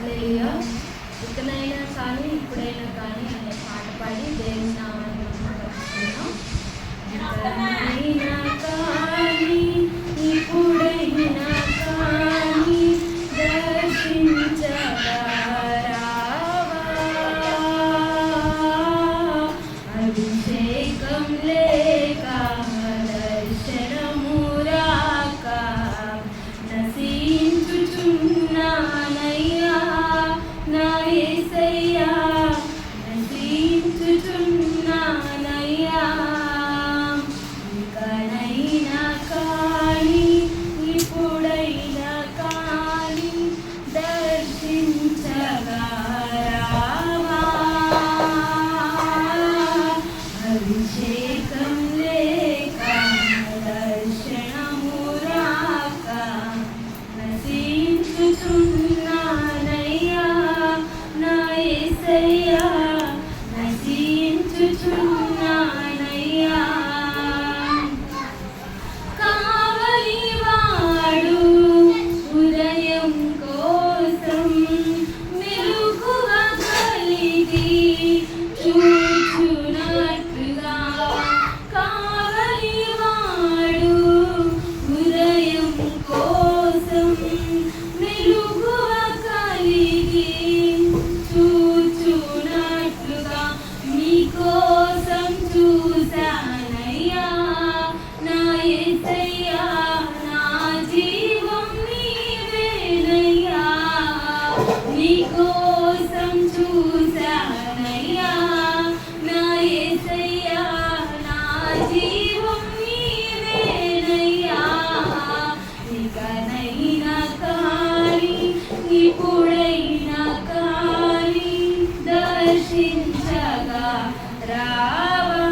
హల్లెలూయా. ఇకనైనా కానీ ఇప్పుడైనా కానీ అనే పాట పాడి దేవుని నామాన్ని మహిమపరుచుకుందాం. ఇకనైనా కానీ ఇప్పుడైనా కానీ దర్శించగా రావా, అభిషేకం లేక దర్శనము రాక నశించుచున్నానయ్యా నా యేసయ్యా, నశించుచున్నానయ్యా. ఇకనైనా కానీ ఇప్పుడైనా కానీ దర్శించగా రావా, అభిషేకం లేక దర్శనము రాక నశించుచున్నానయ్యా నా యేసయ్యా, నశించుచున్నానయ్యా. కావలివాడు ఉదయం కోసం మెలకువ కలిగి చూచునట్లుగా, కావలివాడు ఉదయం కోసం మెలకువ కలిగి చూచునట్లుగా నీకోసం చూశానయ్యా నా యేసయ్యా, నా జీవం నీవేనయ్యా. నీకోసం చూశానయ్యా నా యేసయ్యా, నా జీవం నీవేనయ్యా. ఇకనైనా కానీ ఇప్పుడైనా కానీ దర్శించగా రావా,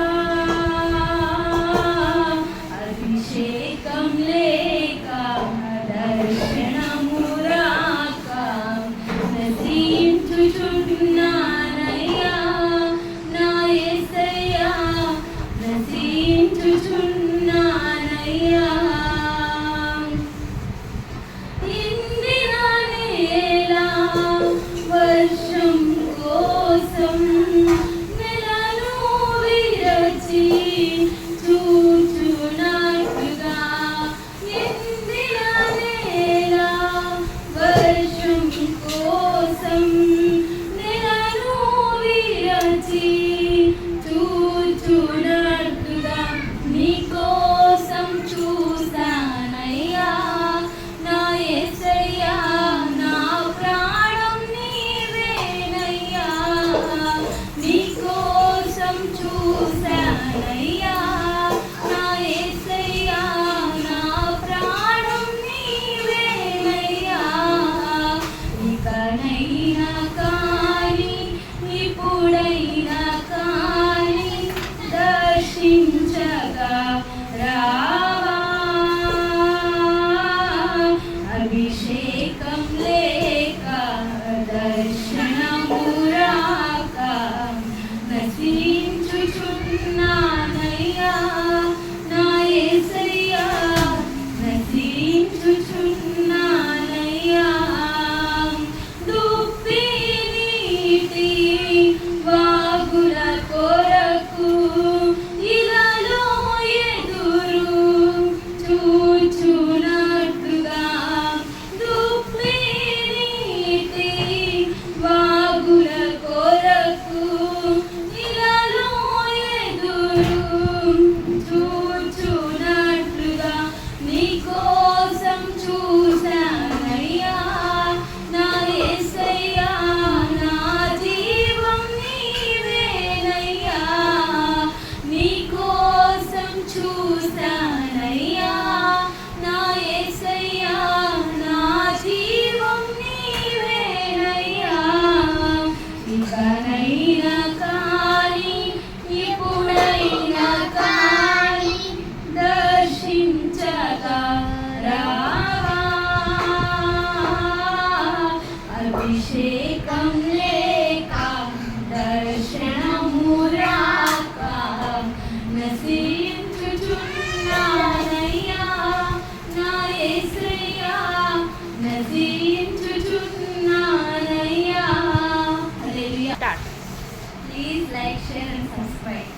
అభిషేకం లేక దర్శనము రాక నశించుచున్నానయ్యా నా యేసయ్యా, నశించుచున్నానయ్యా. ఇందిన నేల వర్షం కోసం నెలను విరచి చూచునట్లుగా, ఇందిన నేల వర్షం కోసం నెలను విరచి చూచునట్లుగా నీకోసం చూశానయ్యా నా యేసయ్యా, నా ప్రాణం నీవేనయ్యా. నీకోసం చూశానయ్యా నా యేసయ్యా, నా ప్రాణం నీవేనయ్యా. ఇకనైనా కానీ ఇప్పుడైనా కానీ దర్శించగా రావా, అభిషేకం లేక దర్శనము రాక నశించుచున్నానయ్యా నా యేసయ్యా, నశించుచున్నానయ్యా. దుప్పి నీటి వాగుల కొరకు ఇలాలో ఎదురు చూచునట్లుగా, దుప్పి నీటి వాగుల కొరకు ఇలాలో ఎదురు చూచునట్లుగా నీకోసం చూశానయ్యా నా యేసయ్యా, నా జీవం నీవేనయ్యా. నీకోసం చూశానయ్యా నా యేసయ్యా, నా జీవం నీవేనయ్యా. ఇకనైనా కానీ ఇప్పుడైనా కానీ దర్శించగా రావా, అభిషేకం లేక దర్శనము రాక నశించుచున్నానయ్యా నా యేసయ్యా, నశించుచున్నానయ్యా. Please like share and subscribe.